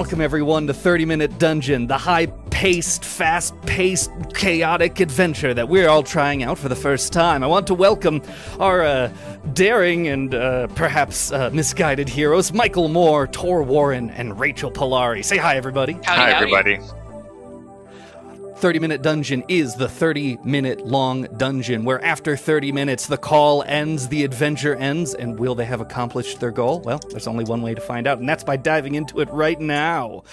Welcome, everyone, to 30-Minute Dungeon, the high-paced, fast-paced, chaotic adventure that we're all trying out for the first time. I want to welcome our daring and perhaps misguided heroes, Michael Moore, Tor Warren, and Rachel Polari. Say hi, everybody. Hi, everybody. 30-Minute Dungeon is the 30-minute long dungeon where after 30 minutes the call ends, the adventure ends, and will they have accomplished their goal? Well, there's only one way to find out, and that's by diving into it right now.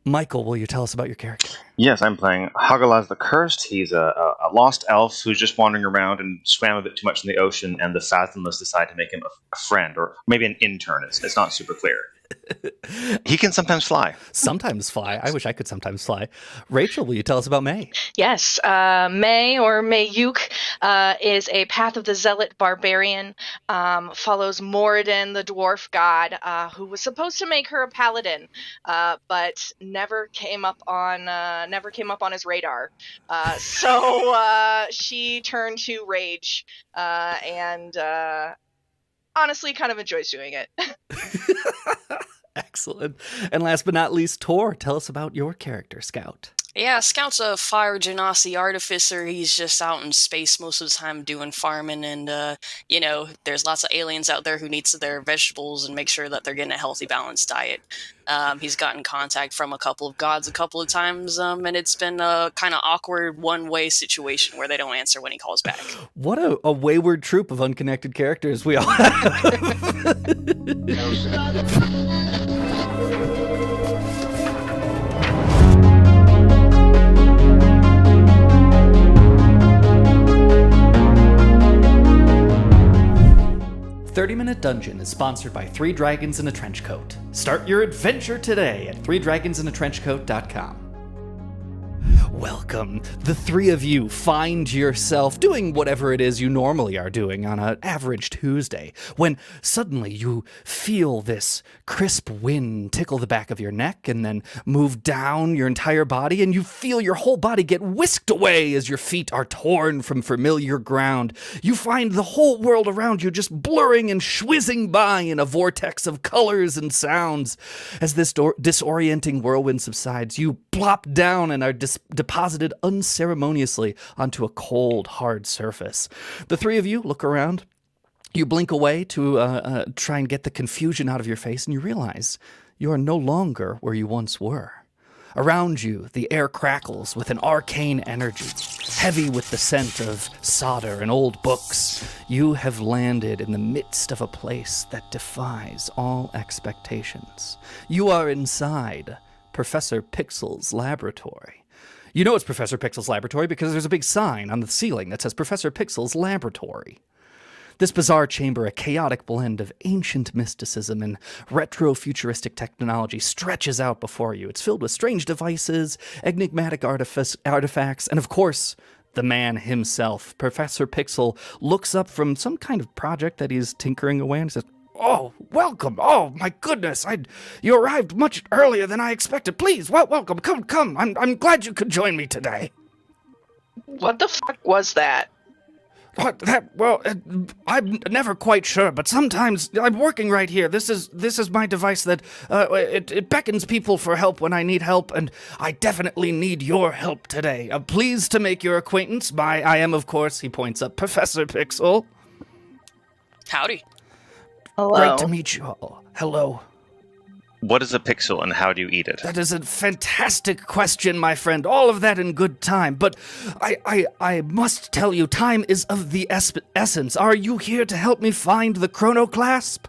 Michael, will you tell us about your character? Yes, I'm playing Hagalaz the Cursed. He's a lost elf who's just wandering around and swam a bit too much in the ocean, and the Fathomless decide to make him a friend, or maybe an intern. It's not super clear. He can sometimes fly. Sometimes fly. I wish I could sometimes fly. Rachel, will you tell us about May? Yes. May, or Mayuk, is a Path of the Zealot barbarian, follows Moradin, the dwarf god, who was supposed to make her a paladin, but never came up on his radar. So she turned to rage, and honestly kind of enjoys doing it. Excellent. And last but not least, Tor, tell us about your character, Scout. Yeah, Scout's a fire genasi artificer. He's just out in space most of the time doing farming, and, there's lots of aliens out there who needs their vegetables and make sure that they're getting a healthy, balanced diet. He's gotten contact from a couple of gods a couple of times, and it's been a kind of awkward one-way situation where they don't answer when he calls back. What a wayward troop of unconnected characters we all have. 30-Minute Dungeon is sponsored by 3 Dragons in a Trench Coat. Start your adventure today at 3dragonsinatrenchcoat.com. Welcome. The three of you find yourself doing whatever it is you normally are doing on an average Tuesday, when suddenly you feel this crisp wind tickle the back of your neck and then move down your entire body, and you feel your whole body get whisked away as your feet are torn from familiar ground. You find the whole world around you just blurring and whizzing by in a vortex of colors and sounds. As this disorienting whirlwind subsides, you plop down and are deposited unceremoniously onto a cold, hard surface. The three of you look around. You blink away to try and get the confusion out of your face, and you realize you are no longer where you once were. Around you, the air crackles with an arcane energy, heavy with the scent of solder and old books. You have landed in the midst of a place that defies all expectations. You are inside Professor Pixel's laboratory. You know it's Professor Pixel's laboratory because there's a big sign on the ceiling that says Professor Pixel's laboratory. This bizarre chamber, a chaotic blend of ancient mysticism and retro-futuristic technology, stretches out before you. It's filled with strange devices, enigmatic artifacts, and of course, the man himself. Professor Pixel looks up from some kind of project that he's tinkering away and says, "Oh, welcome. Oh, my goodness. You arrived much earlier than I expected. Please, welcome. Come. I'm glad you could join me today." What the fuck was that? I'm never quite sure, but sometimes I'm working right here. This is my device that it beckons people for help when I need help, and I definitely need your help today. Pleased to make your acquaintance. I am, of course, he points up, Professor Pixel. Howdy. Hello. Great to meet you all. Hello. What is a pixel, and how do you eat it? That is a fantastic question, my friend. All of that in good time. But I must tell you, time is of the essence. Are you here to help me find the Chronoclasp?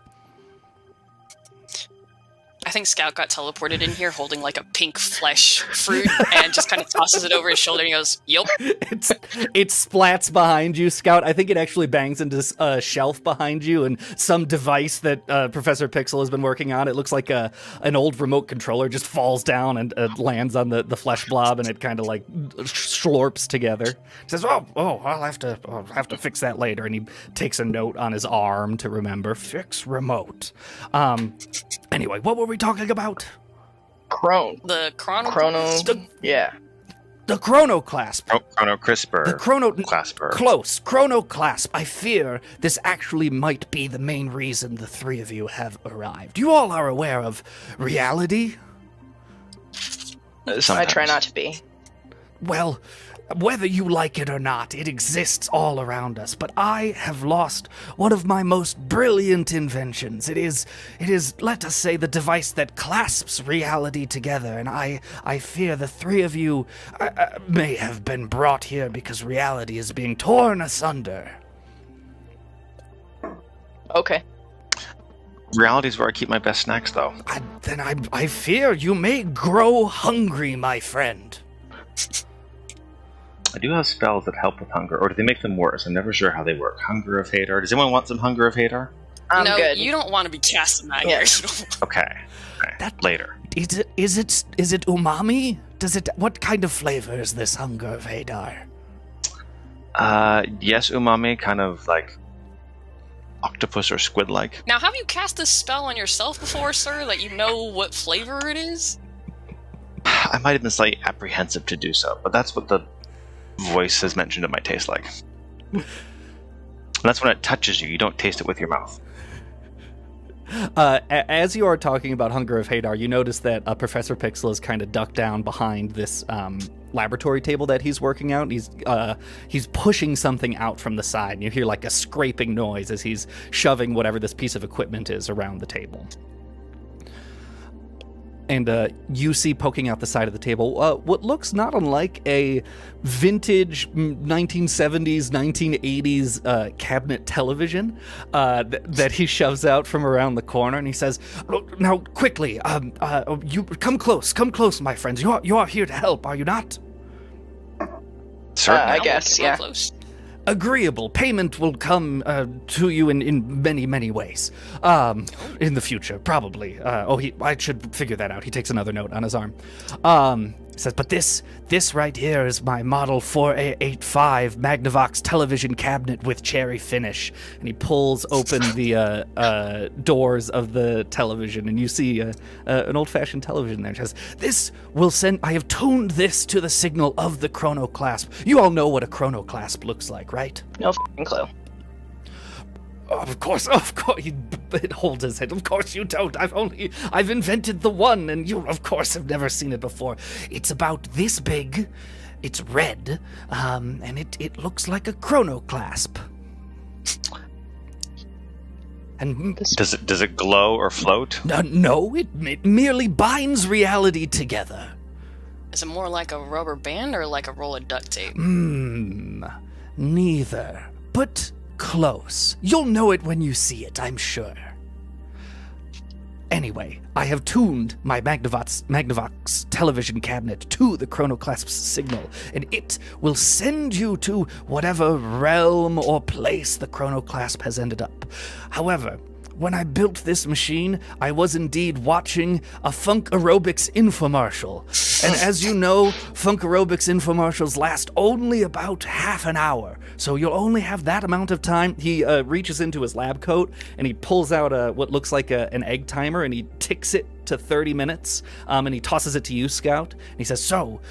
I think Scout got teleported in here holding like a pink flesh fruit and just kind of tosses it over his shoulder and he goes, "Yup." It splats behind you, Scout. I think it actually bangs into a shelf behind you and some device that Professor Pixel has been working on. It looks like an old remote controller just falls down and lands on the flesh blob, and it kind of like slurps together. He says, "Oh, I'll have to fix that later." And he takes a note on his arm to remember, "Fix remote." Anyway, what were we talking about? The Chrono. yeah. The Chronoclasp. Chronocrisper. The Clasper. Close. Chronoclasp. I fear this actually might be the main reason the three of you have arrived. You all are aware of reality? I try not to be. Well, whether you like it or not, it exists all around us. But I have lost one of my most brilliant inventions. It is, let us say, the device that clasps reality together. And I fear the three of you may have been brought here because reality is being torn asunder. Okay. Reality's where I keep my best snacks, though. I fear you may grow hungry, my friend. I do have spells that help with hunger, or do they make them worse? I'm never sure how they work. Hunger of Hadar. Does anyone want some Hunger of Hadar? I'm no, good. You don't want to be casting that here. Okay. That later. Is it umami? What kind of flavor is this Hunger of Hadar? Yes, umami, kind of like octopus or squid-like. Now, have you cast this spell on yourself before, sir? That you know what flavor it is? I might have been slightly apprehensive to do so, but that's what the voice has mentioned it might taste like. And that's when it touches you. You don't taste it with your mouth. As you are talking about Hunger of Hadar, you notice that Professor Pixel is kind of ducked down behind this laboratory table that he's working out. He's pushing something out from the side, and you hear like a scraping noise as he's shoving whatever this piece of equipment is around the table. And you see poking out the side of the table what looks not unlike a vintage 1970s, 1980s cabinet television that he shoves out from around the corner, and he says, "Now, quickly, you come close, my friends. You are here to help, are you not?" Certainly. I guess, yeah. Close. Agreeable. Payment will come to you in many, many ways. In the future, probably. I should figure that out. He takes another note on his arm. He says, but this right here is my Model 485 Magnavox television cabinet with cherry finish. And he pulls open the doors of the television, and you see an old-fashioned television there. It says, this will send... I have tuned this to the signal of the Chronoclasp. You all know what a Chronoclasp looks like, right? No f***ing clue. Of course, he holds his head. Of course you don't. I've invented the one, and you, of course, have never seen it before. It's about this big, it's red, and it looks like a Chronoclasp. And does it glow or float? No, it merely binds reality together. Is it more like a rubber band or like a roll of duct tape? Neither, but close. You'll know it when you see it, I'm sure. Anyway, I have tuned my Magnavox television cabinet to the Chronoclasp's signal, and it will send you to whatever realm or place the Chronoclasp has ended up. However, when I built this machine, I was indeed watching a Funk Aerobics infomercial. And as you know, Funk Aerobics infomercials last only about half an hour. So you'll only have that amount of time. He reaches into his lab coat and he pulls out what looks like an egg timer, and he ticks it to 30 minutes, and he tosses it to you, Scout. And he says, so,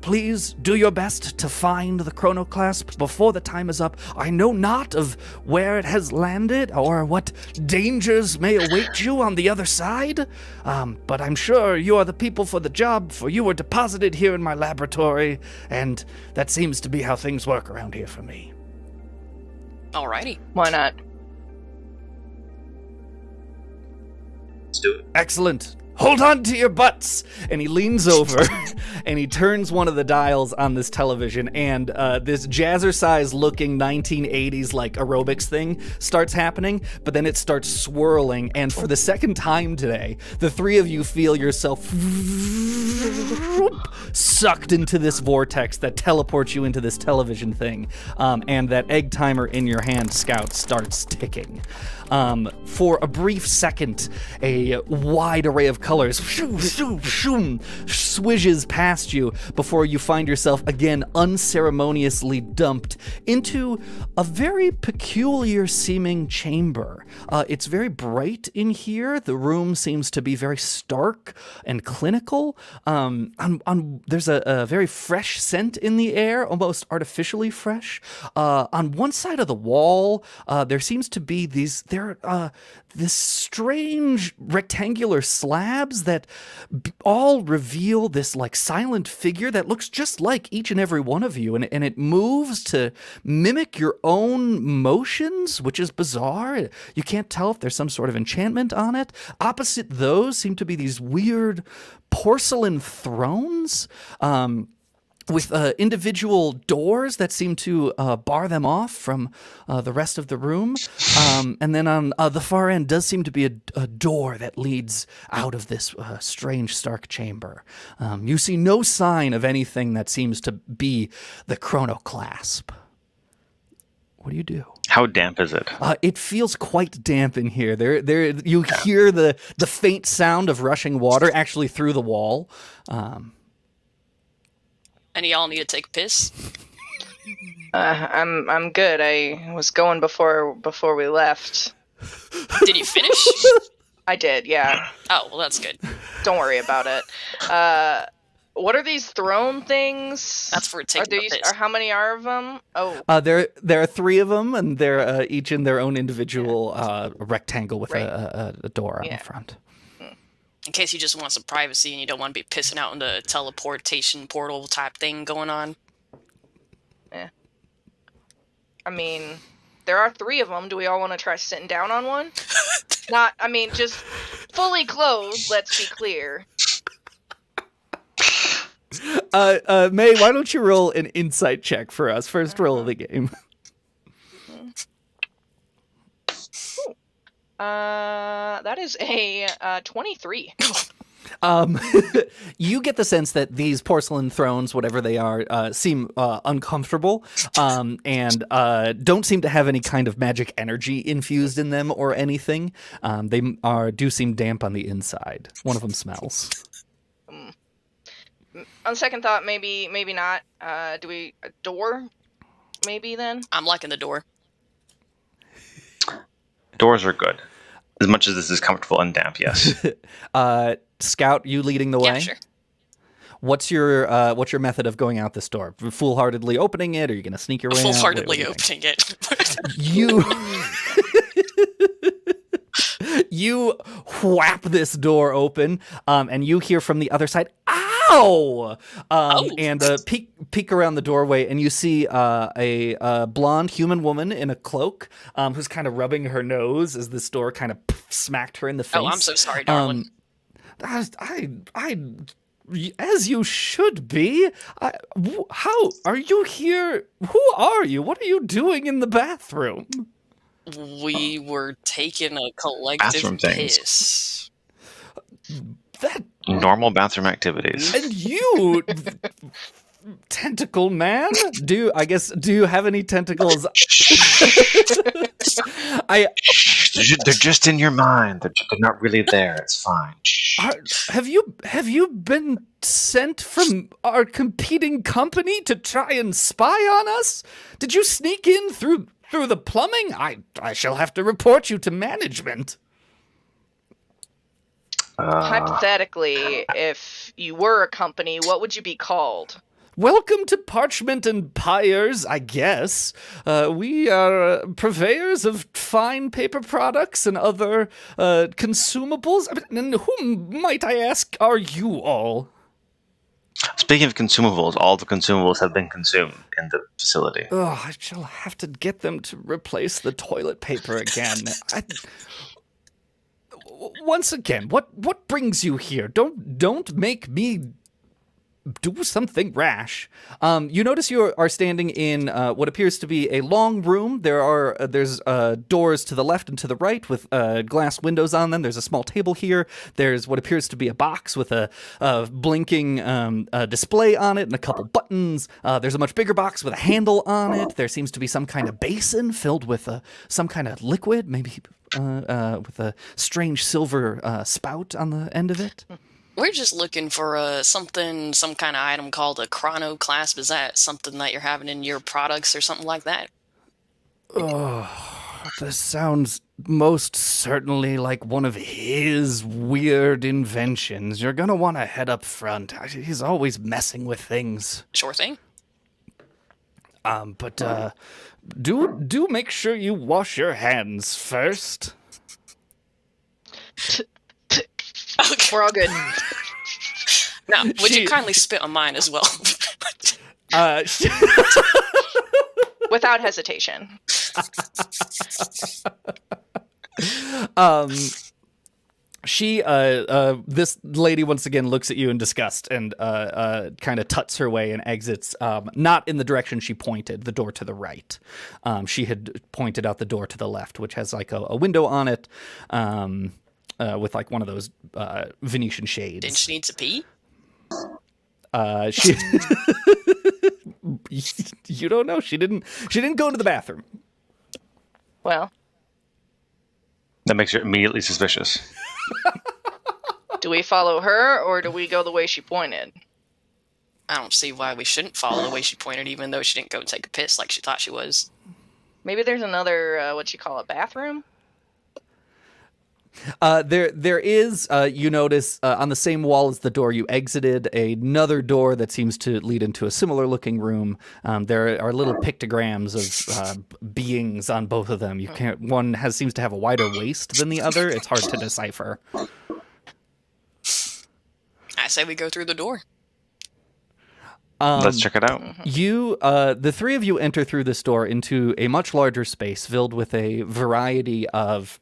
please do your best to find the Chronoclasp before the time is up. I know not of where it has landed or what dangers may await you on the other side, but I'm sure you are the people for the job, for you were deposited here in my laboratory, and that seems to be how things work around here for me. Alrighty. Why not? Let's do it. Excellent. Hold on to your butts! And he leans over and he turns one of the dials on this television, and this jazzercise looking 1980s like aerobics thing starts happening, but then it starts swirling, and for the second time today, the three of you feel yourself sucked into this vortex that teleports you into this television thing, and that egg timer in your hand, Scout, starts ticking. For a brief second, a wide array of colors swishes past you before you find yourself again unceremoniously dumped into a very peculiar seeming chamber. It's very bright in here. The room seems to be very stark and clinical. There's a very fresh scent in the air, almost artificially fresh. On one side of the wall, there seems to be this strange rectangular slabs that all reveal this like silent figure that looks just like each and every one of you, and it moves to mimic your own motions, which is bizarre. You can't tell if there's some sort of enchantment on it. Opposite those seem to be these weird porcelain thrones, with individual doors that seem to bar them off from the rest of the room. And then on the far end does seem to be a door that leads out of this strange, stark chamber. You see no sign of anything that seems to be the Chronoclasp. What do you do? How damp is it? It feels quite damp in here. You hear the faint sound of rushing water actually through the wall. And y'all need to take a piss? I'm good. I was going before we left. Did you finish? I did, yeah. Oh, well, that's good. Don't worry about it. What are these throne things? That's for taking a piss. How many are of them? Oh, there are 3 of them, and they're each in their own individual rectangle with a door on the front. In case you just want some privacy and you don't want to be pissing out in the teleportation portal type thing going on. Yeah. I mean, there are 3 of them. Do we all want to try sitting down on one? Just fully clothed, let's be clear. May, why don't you roll an insight check for us? First roll of the game. That is a 23. You get the sense that these porcelain thrones, whatever they are, seem uncomfortable, and don't seem to have any kind of magic energy infused in them or anything. They do seem damp on the inside. One of them smells. On second thought, maybe not. A door? Maybe then? I'm liking the door. Doors are good. As much as this is comfortable and damp, yes. Scout, you leading the way? Yeah, sure. What's your method of going out this door? Foolhardily opening it, or are you going to sneak your way out? Foolhardily opening it. You whap this door open, and you hear from the other side, "Ow!" And peek around the doorway, and you see a blonde human woman in a cloak who's kind of rubbing her nose as this door kind of smacked her in the face. Oh, I'm so sorry, darling. As you should be. How are you here? Who are you? What are you doing in the bathroom? We were taking a collective piss. That normal bathroom activities. And you, tentacle man, do you have any tentacles? They're just in your mind. They're not really there. It's fine. Have you been sent from our competing company to try and spy on us? Did you sneak in through the plumbing? I shall have to report you to management. Hypothetically, if you were a company, what would you be called? Welcome to Parchment and Pyres, I guess. We are purveyors of fine paper products and other consumables. And whom, might I ask, are you all? Speaking of consumables, all the consumables have been consumed in the facility. Oh, I shall have to get them to replace the toilet paper again. Once again, what brings you here? Don't make me do something rash. You notice you are standing in what appears to be a long room. There's doors to the left and to the right with glass windows on them. There's a small table here. There's what appears to be a box with a blinking display on it and a couple buttons. There's a much bigger box with a handle on it. There seems to be some kind of basin filled with some kind of liquid, maybe with a strange silver spout on the end of it. We're just looking for some kind of item called a Chronoclasp. Is that something that you're having in your products or something like that? Oh, this sounds most certainly like one of his weird inventions. You're gonna want to head up front. He's always messing with things. Sure thing. But do make sure you wash your hands first. We're all good. Now, would you kindly spit on mine as well? Without hesitation. This lady once again looks at you in disgust and kind of tuts her way and exits, not in the direction she pointed, the door to the right. She had pointed out the door to the left, which has like a window on it, with like one of those Venetian shades. Didn't she need to pee? She you don't know. She didn't go into the bathroom. Well, That makes you immediately suspicious. do we follow her or do we go the way she pointed? I don't see why we shouldn't follow the way she pointed, even though she didn't go take a piss like she thought she was. Maybe there's another, what you call a bathroom? There is, you notice, on the same wall as the door you exited, another door that seems to lead into a similar looking room. There are little pictograms of beings on both of them. You can't. One seems to have a wider waist than the other. It's hard to decipher. I say we go through the door. Let's check it out. The three of you enter through this door into a much larger space filled with a variety of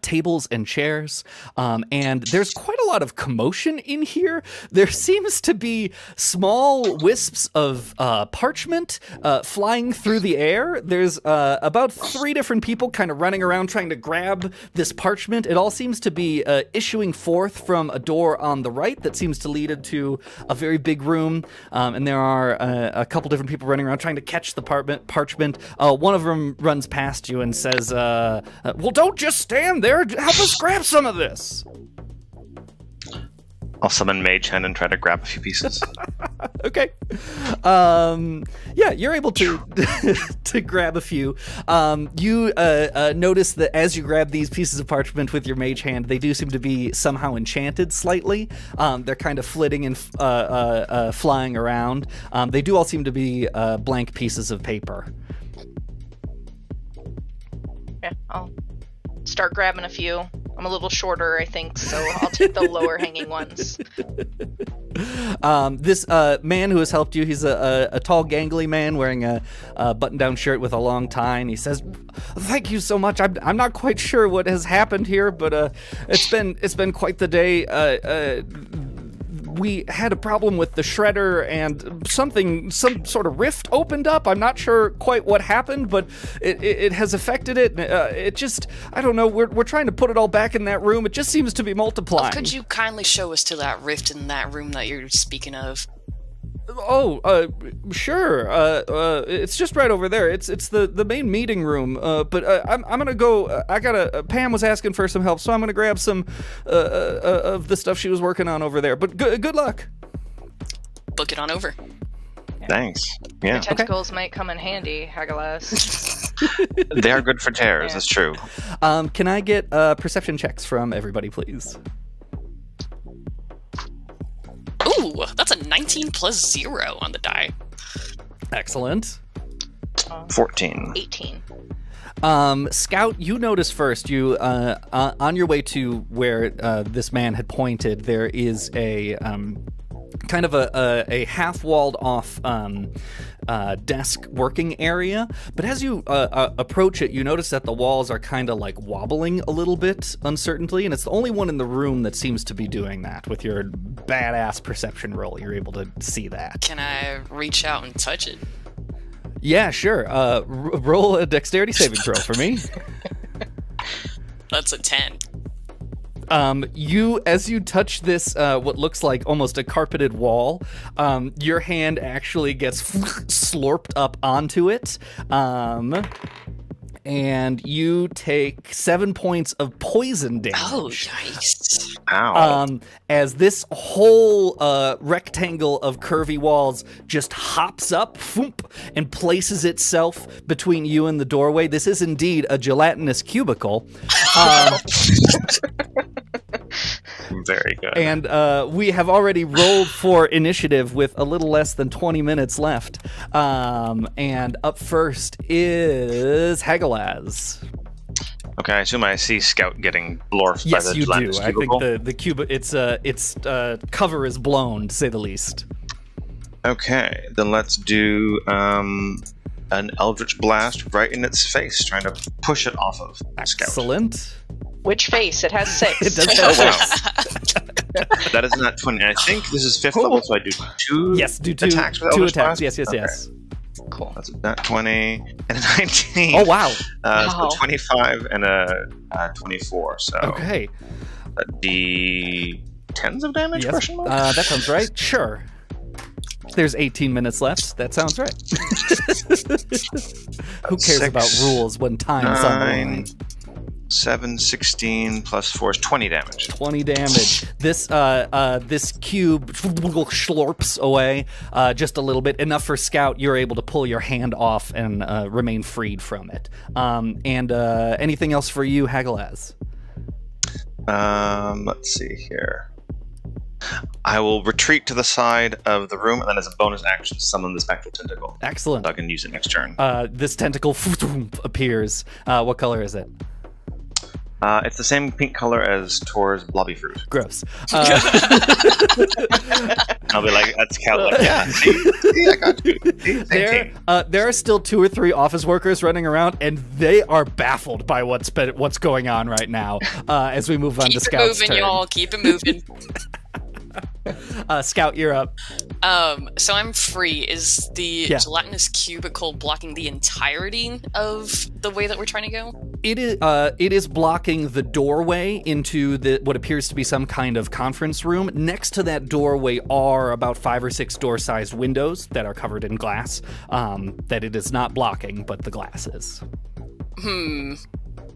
tables and chairs, and there's quite a lot of commotion in here. There seems to be small wisps of parchment flying through the air. There's about 3 different people kind of running around trying to grab this parchment. It all seems to be issuing forth from a door on the right that seems to lead into a very big room, and there are a couple different people running around trying to catch the parchment. One of them runs past you and says, well, don't just stand there. Help us grab some of this. I'll summon Mage Hand and try to grab a few pieces. Okay. Yeah, you're able to to grab a few. You notice that as you grab these pieces of parchment with your Mage Hand, they do seem to be somehow enchanted slightly. They're kind of flitting and flying around. They do all seem to be blank pieces of paper. Yeah, I'll start grabbing a few. I'm a little shorter, I think, so I'll take the lower hanging ones. This man who has helped you, he's a tall, gangly man wearing a button-down shirt with a long tie, and he says, "Thank you so much. I'm not quite sure what has happened here, but it's been quite the day. We had a problem with the shredder and some sort of rift opened up. I'm not sure quite what happened, but it has affected it. It just, I don't know, we're trying to put it all back in that room. It just seems to be multiplying." Could you kindly show us to that rift in that room that you're speaking of? Oh, sure. It's just right over there. It's the main meeting room. But I'm gonna go. Pam was asking for some help, so I'm gonna grab some of the stuff she was working on over there. But good luck. Book it on over. Thanks. Yeah. Your tentacles might come in handy, Hagelas. They are good for tears, that's true. Can I get perception checks from everybody, please? Ooh, that's a 19 plus 0 on the die. Excellent. 14. 18. Scout, you notice first, you on your way to where this man had pointed, there is a kind of a half-walled off desk working area, but as you approach it, you notice that the walls are kind of like wobbling a little bit uncertainly, and it's the only one in the room that seems to be doing that. With your badass perception roll, you're able to see that. Can I reach out and touch it? Yeah, sure. Roll a dexterity saving throw for me. That's a 10. As you touch this, what looks like almost a carpeted wall, your hand actually gets slurped up onto it, and you take 7 points of poison damage. Oh, yikes. Ow. As this whole rectangle of curvy walls just hops up whoop, and places itself between you and the doorway. This is indeed a gelatinous cubicle. Very good. And we have already rolled for initiative with a little less than 20 minutes left. And up first is Hagalaz. Okay, I assume I see Scout getting blorfed by Yes, the you do. gelatinous I cubicle. think the its cover is blown, to say the least. Okay, then let's do an Eldritch Blast right in its face, trying to push it off of Scout. Excellent. Which face? It has 6. It does Oh, have wow. That is not 20. I think this is 5th level, so I do 2 Yes, do two attacks with two Eldritch attacks. Blast? Yes. Okay. Cool. That's not 20 and a 19. Oh wow. Wow. So 25 and a 24. So Okay. the tens of damage? Yes. Question mark? That sounds right. Sure. There's 18 minutes left. That sounds right. Who cares 6, about rules when time's on the 9, line? 7, 16 plus 4 is 20 damage. 20 damage. This cube slurps away just a little bit, enough for Scout. You're able to pull your hand off and remain freed from it. And anything else for you, Hagalaz? Let's see here. I will retreat to the side of the room, and then as a bonus action, summon the spectral tentacle. Excellent. So I can use it next turn. This tentacle appears. What color is it? It's the same pink color as Tor's blobby fruit. Gross. I'll be like, that's Cal. Like, yeah, see, I got you. See, same team. There are still 2 or 3 office workers running around, and they are baffled by what's going on right now. As we move on to Scout's Keep it moving, turn. y'all. Keep it moving. Scout, you're up. So I'm free. Is the gelatinous cubicle blocking the entirety of the way that we're trying to go? It is blocking the doorway into what appears to be some kind of conference room. Next to that doorway are about 5 or 6 door-sized windows that are covered in glass that it is not blocking, but the glass is.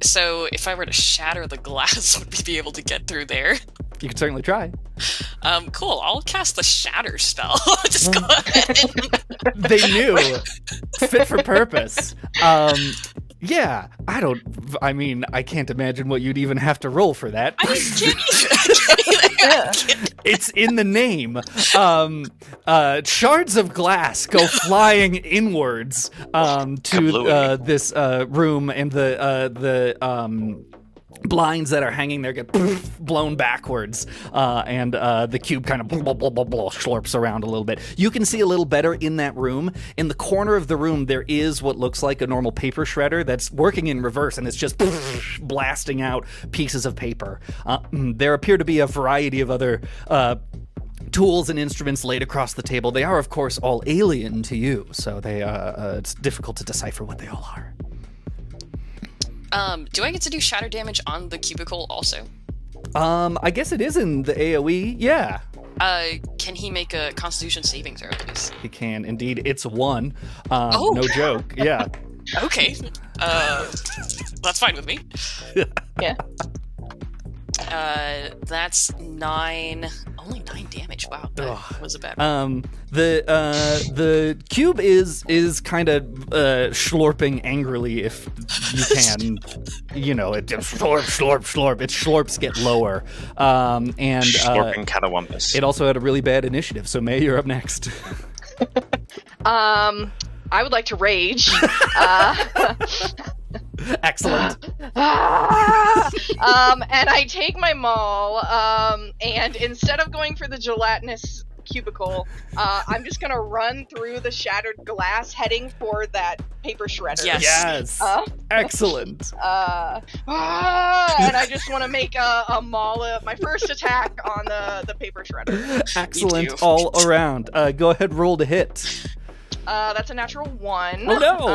So if I were to shatter the glass, would we be able to get through there? You can certainly try. Cool. I'll cast the shatter spell. Just go ahead. They knew. Fit for purpose. Yeah, I mean, I can't imagine what you'd even have to roll for that. I can't either. It's in the name. Shards of glass go flying inwards to this room, and the blinds that are hanging there get blown backwards, and the cube kind of slurps around a little bit. You can see a little better in that room. In the corner of the room, there is what looks like a normal paper shredder that's working in reverse, and it's just blasting out pieces of paper. There appear to be a variety of other tools and instruments laid across the table. They are, of course, all alien to you, so it's difficult to decipher what they all are. Do I get to do shatter damage on the cubicle also? I guess it is in the AoE, yeah. Can he make a Constitution saving throw, please? He can, indeed. It's 1. Oh. No joke, yeah. Okay. That's fine with me. Yeah. That's 9. Only 9 damage. Wow, that was a bad one. The cube is kind of slurping angrily, if you can. You know, it slurp. Its slurps get lower. And Slurping catawampus. it also had a really bad initiative. So May, you're up next. I would like to rage. Excellent. And I take my maul, and instead of going for the gelatinous cubicle, I'm just gonna run through the shattered glass, heading for that paper shredder. Yes. Excellent. And I just want to make a maul, my first attack on the paper shredder. Excellent all around. Go ahead, roll to hit. That's a natural 1. Oh no!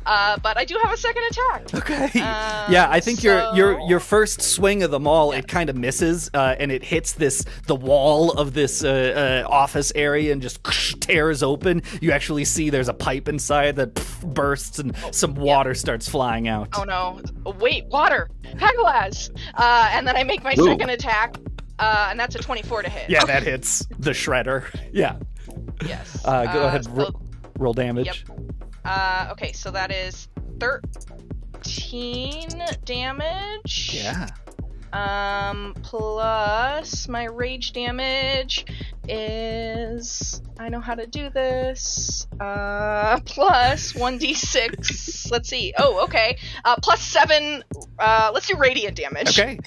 But I do have a second attack. Okay. Yeah, I think your first swing of them all, it kind of misses, and it hits the wall of this office area and just tears open. You actually see there's a pipe inside that bursts and some water starts flying out. Oh no! Wait, water! Hagalaz! And then I make my second attack, and that's a 24 to hit. Yeah, that hits the shredder. Yeah. Yes. Go ahead, roll damage. Yep. Okay, so that is 13 damage. Yeah. Plus my rage damage is, I know how to do this, plus 1d6, let's see, oh, okay, plus 7, let's do radiant damage. Okay.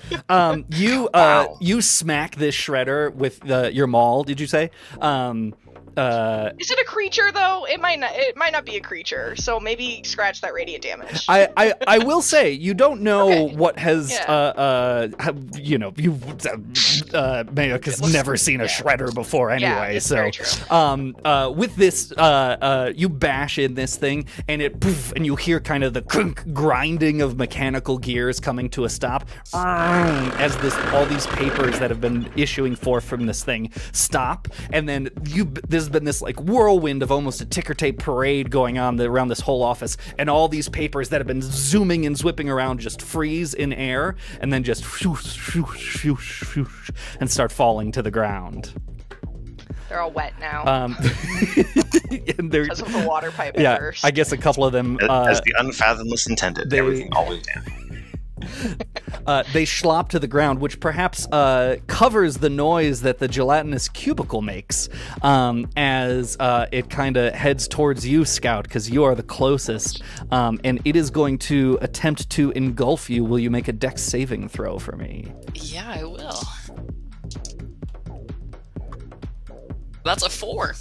You smack this shredder with your maul, did you say? Is it a creature though? It might not be a creature, so maybe scratch that radiant damage. I will say you don't know what has Mayuk has never seen a shredder before anyway. It's so very true. with this you bash in this thing and it poof, and you hear kind of the grinding of mechanical gears coming to a stop as all these papers that have been issuing forth from this thing stop, and then there's been this like whirlwind of almost a ticker tape parade going on around this whole office, and all these papers that have been zooming and whipping around just freeze in air and then just and start falling to the ground. They're all wet now. And because of the water pipe yeah, burst. I guess a couple of them as the unfathomless intended, everything always down. They slop to the ground, which perhaps covers the noise that the gelatinous cubicle makes as it kind of heads towards you, Scout, because you are the closest, and it is going to attempt to engulf you. Will you make a dex saving throw for me? Yeah, I will. That's a 4.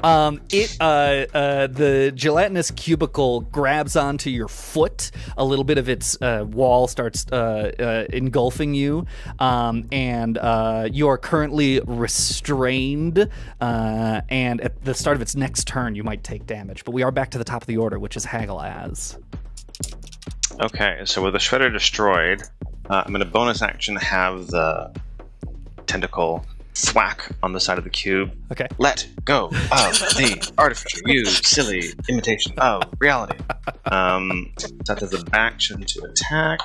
The gelatinous cubicle grabs onto your foot. A little bit of its wall starts engulfing you, and you are currently restrained. And at the start of its next turn, you might take damage. But we are back to the top of the order, which is Hagalaz. Okay, so with the shredder destroyed, I'm going to bonus action have the tentacle thwack on the side of the cube. Okay. Let go of the artificial, you silly imitation of reality. That does a action to attack.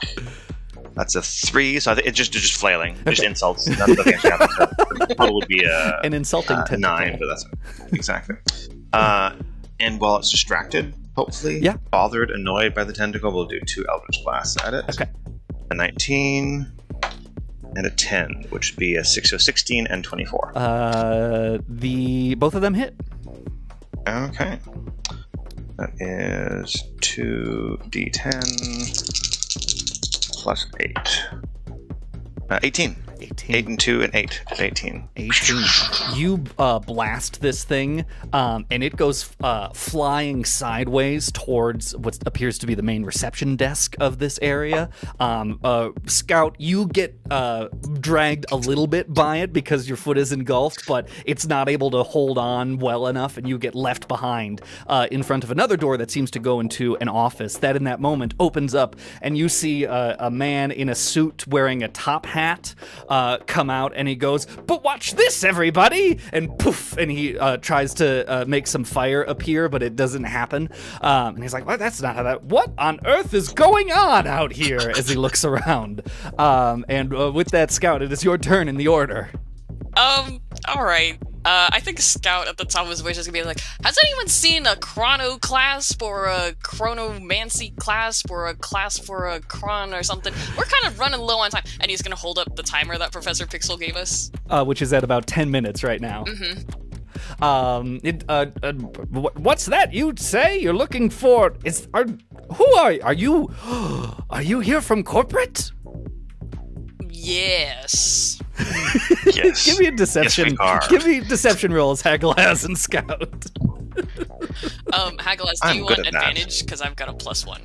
That's a 3, so I think it's just flailing. Just insults. That's the thing the total would be an insulting 9, but that's exactly. And while it's distracted, hopefully, bothered, annoyed by the tentacle, we'll do 2 Eldritch Blasts at it. Okay. A 19 and a 10, which would be a 16 and 24. Both of them hit. Okay. That is 2d10 plus 8. 18. 8 and 2 and 8. 18. 18. You blast this thing, and it goes flying sideways towards what appears to be the main reception desk of this area. Scout, you get dragged a little bit by it because your foot is engulfed, but it's not able to hold on well enough, and you get left behind in front of another door that seems to go into an office that in that moment opens up, and you see a man in a suit wearing a top hat come out, and he goes, "But watch this, everybody!" And poof, and he tries to make some fire appear, but it doesn't happen. And he's like, "Well, that's not how that... What on earth is going on out here?" As he looks around. And with that, Scout, it is your turn in the order. Alright. I think Scout at the top of his voice is gonna be like, has anyone seen a Chronoclasp or a Chronomancy clasp or a clasp for a Chron or something? We're kind of running low on time. And he's gonna hold up the timer that Professor Pixel gave us. Which is at about 10 minutes right now. Mm-hmm. What's that you say? You're looking for... Who are you? Are you here from corporate? Yes. Yes. Give me a deception. Yes, we are. Give me deception rolls, Hagalaz and Scout. Hagalaz, do you want advantage? Because I've got a +1.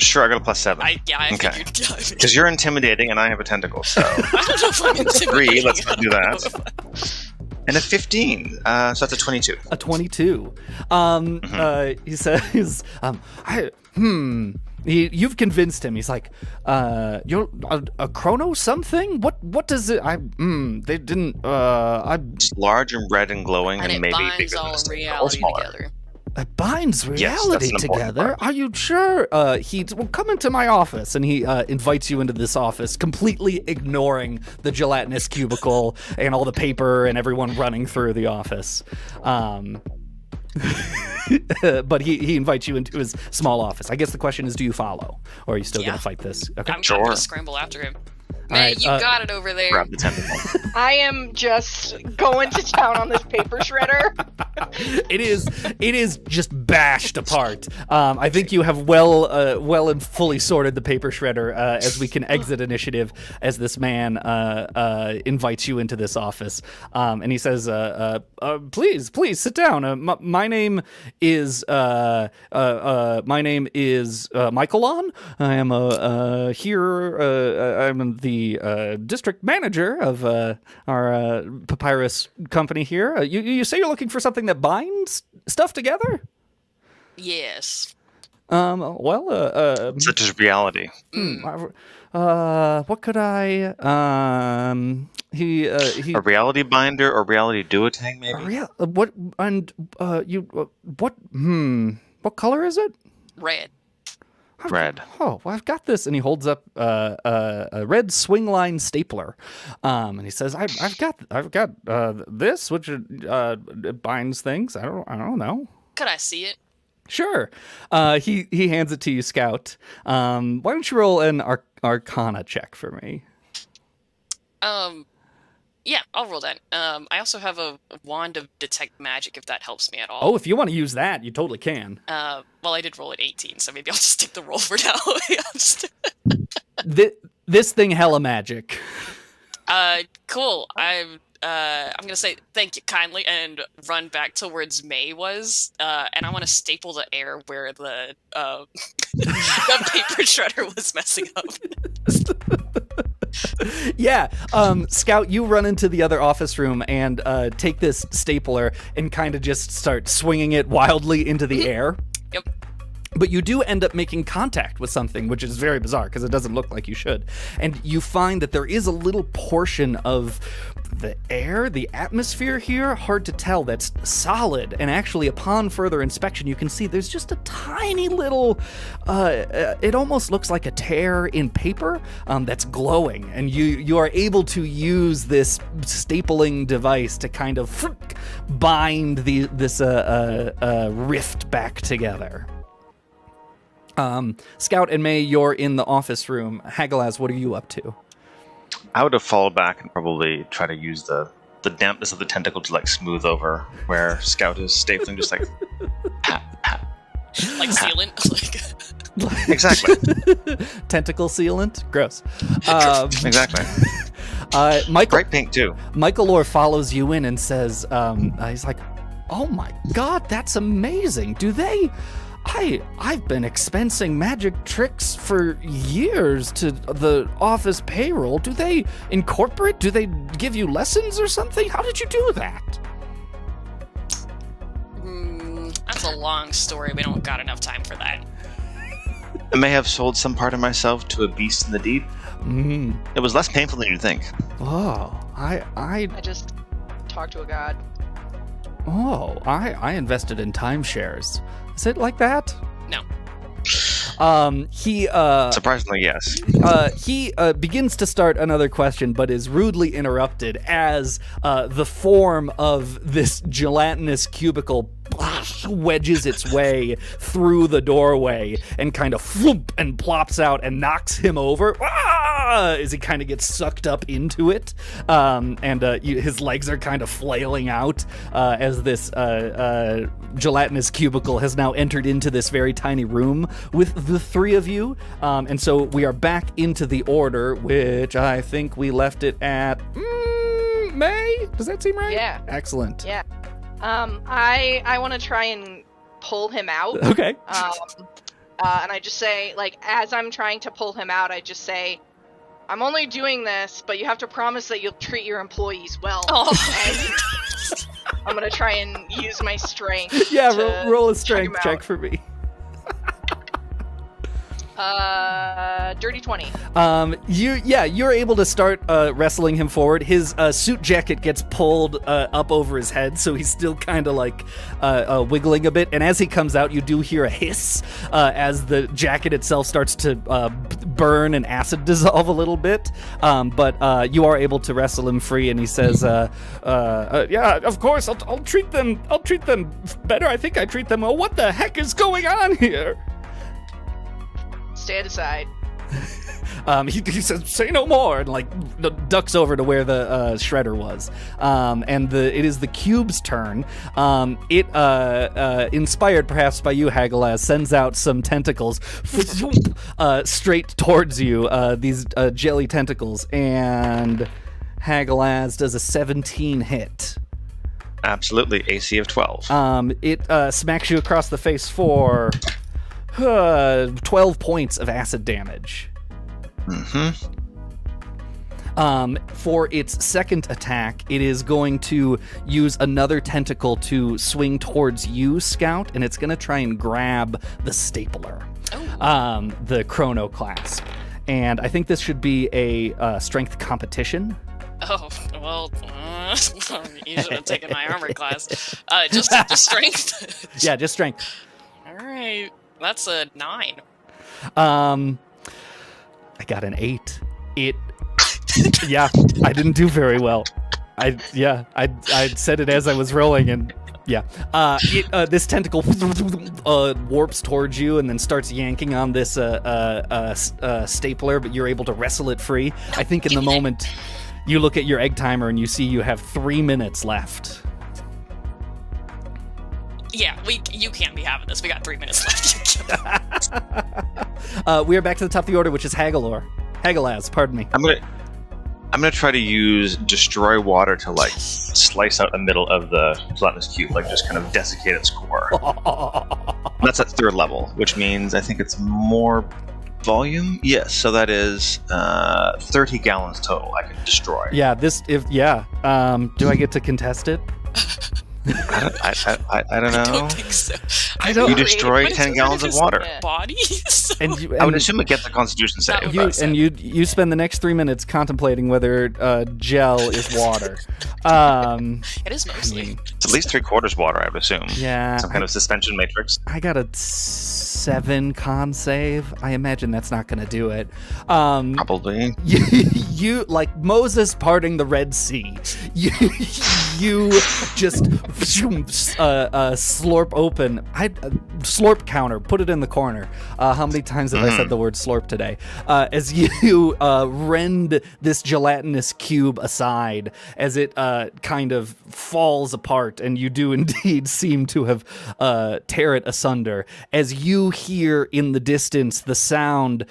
Sure, I got a +7. I okay. figured. Because you're intimidating and I have a tentacle, so... I don't know if I'm intimidating. 3, let's not do that. And a 15. So that's a 22. A 22. He says, you've convinced him. He's like, you're a chrono something? What does it? They didn't. It's large and red and glowing, And it maybe binds bigger all than a stick, or reality smaller. together. It binds Yes, reality that's an important together. part. Are you sure? Well, come into my office, and he invites you into this office, completely ignoring the gelatinous cubicle and all the paper and everyone running through the office. But he invites you into his small office. I guess the question is, do you follow, or are you still Yeah. going to fight this? Okay. I'm Sure. gonna scramble after him. All May, right, you got it over there. Grab the tentacle. I am just going to town on this paper shredder. It is just bashed apart. I think you have well and fully sorted the paper shredder as we can exit initiative as this man invites you into this office, and he says, please sit down. My name is Michaelon. I am here. I'm the district manager of our papyrus company here. You say you're looking for something that binds stuff together? Yes. Well, Such as reality. what could I? He A reality binder or reality duotang, maybe? what and what color is it? Red. Red. Oh, well, I've got this, and he holds up a red swing line stapler, and he says, "I've got this, which it binds things. I don't know." Could I see it? Sure. He hands it to you, Scout. Why don't you roll an Arcana check for me? Yeah, I'll roll that. I also have a wand of detect magic, if that helps me at all. Oh, if you want to use that, you totally can. Well, I did roll at 18, so maybe I'll just take the roll for now. This thing hella magic. Cool. I'm gonna say thank you kindly and run back towards May was, and I want to staple the air where the the paper shredder was messing up. Yeah, Scout, you run into the other office room and take this stapler and kind of just start swinging it wildly into the air. Yep. But you do end up making contact with something, which is very bizarre because it doesn't look like you should. And you find that there is a little portion of the air, the atmosphere here, hard to tell, that's solid. And actually, upon further inspection, you can see there's just a tiny little, it almost looks like a tear in paper that's glowing. And you are able to use this stapling device to kind of bind this rift back together. Scout and May, you're in the office room. Hagalaz, what are you up to? I would have followed back and probably try to use the dampness of the tentacle to like smooth over where Scout is stapling, just like pat, pat. Like sealant. Like Exactly. Tentacle sealant? Gross. Exactly. Michael, Bright pink too. Michael Orr follows you in and says, he's like, oh my god, that's amazing. Do they... I've been expensing magic tricks for years to the office payroll. Do they incorporate? Do they give you lessons or something? How did you do that? That's a long story. We don't got enough time for that. I may have sold some part of myself to a beast in the deed. It was less painful than you'd think. Oh, I just talked to a god. I invested in timeshares. Is it like that? No. Surprisingly, yes. He begins to start another question, but is rudely interrupted as the form of this gelatinous cubicle wedges its way through the doorway and kind of floop and plops out and knocks him over as he kind of gets sucked up into it. His legs are kind of flailing out as this gelatinous cubicle has now entered into this very tiny room with the three of you. And so we are back into the order, which I think we left it at May? Does that seem right? Yeah. Excellent. Yeah. I want to try and pull him out. Okay. And I just say, like, as I'm trying to pull him out, I just say, I'm only doing this, but you have to promise that you'll treat your employees well. Oh. I'm gonna try and use my strength. Yeah, to roll a check strength him check out. for me. Dirty 20. You're able to start wrestling him forward. His suit jacket gets pulled up over his head, so he's still kind of like wiggling a bit. And as he comes out, you do hear a hiss as the jacket itself starts to burn and acid dissolve a little bit. But you are able to wrestle him free, and he says, "Yeah, of course, I'll treat them. I'll treat them better. I think I treat them. Oh, what the heck is going on here?" Stand aside. He says, "Say no more," and like ducks over to where the shredder was. And it is the cube's turn. It inspired perhaps by you, Hagalaz, sends out some tentacles straight towards you. These jelly tentacles, and Hagalaz does a 17 hit. Absolutely, AC of 12. It smacks you across the face for 12 points of acid damage. For its second attack, it is going to use another tentacle to swing towards you, Scout, and it's going to try and grab the stapler, the Chronoclasp. And I think this should be a strength competition. Oh, well, you should have taken my armor class. Just strength? Yeah, just strength. All right. That's a 9. I got an 8. Yeah, I didn't do very well. I said it as I was rolling, and yeah. This tentacle warps towards you and then starts yanking on this stapler, but you're able to wrestle it free. I think in the moment you look at your egg timer and you see you have 3 minutes left. Yeah, you can't be having this. We got 3 minutes left. We are back to the top of the order, which is Hagalaz, pardon me. I'm gonna try to use Destroy Water to like slice out the middle of the gelatinous cube, like just kind of desiccate its core. That's at 3rd level, which means I think it's more volume. Yes, so that is 30 gallons total I can destroy. Yeah, do I get to contest it? I don't know. I don't think so. You destroy 10 gallons of water. Bodies? I would assume it gets a Constitution save. You spend the next 3 minutes contemplating whether gel is water. It is mostly. It's at least 3/4 water, I would assume. Yeah. Some kind of suspension matrix. I got a 7 con save. I imagine that's not going to do it. Probably. You like Moses parting the Red Sea. You just slurp open. Slurp counter. Put it in the corner. How many times have I said the word slurp today? As you rend this gelatinous cube aside, as it kind of falls apart, and you do indeed seem to have tear it asunder. As you hear in the distance the sound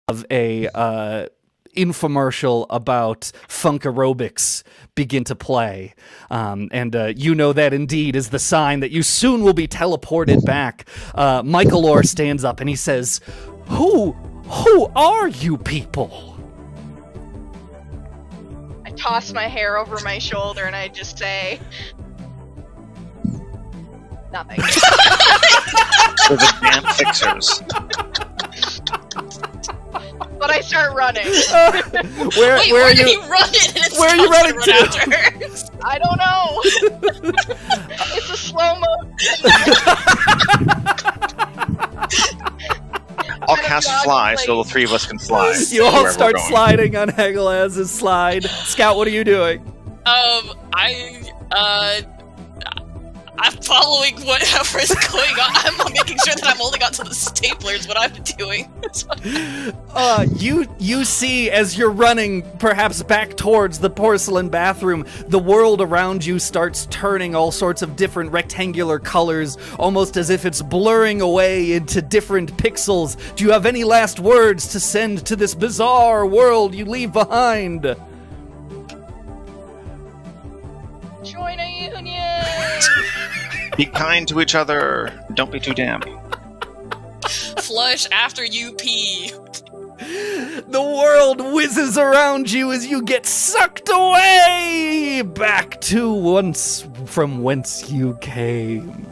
of a infomercial about funk aerobics begin to play. And you know that indeed is the sign that you soon will be teleported back. Michael Orr stands up and he says, Who are you people? I toss my hair over my shoulder and I just say, nothing. They're the damn fixers. But I start running. Where are you? You run it and Where are you running to? After. I don't know. It's a slow-mo. I'll cast Fly so the 3 of us can fly. You all wherever start we're going. sliding on Hagalaz's slide. Scout, what are you doing? I'm following whatever is going on. I'm making sure that I'm holding on to the staplers. What I'm doing. You see as you're running, perhaps back towards the porcelain bathroom, the world around you starts turning all sorts of different rectangular colors, almost as if it's blurring away into different pixels. Do you have any last words to send to this bizarre world you leave behind? Join a union. Be kind to each other. Don't be too damn. Flush after you pee. The world whizzes around you as you get sucked away way back to once from whence you came.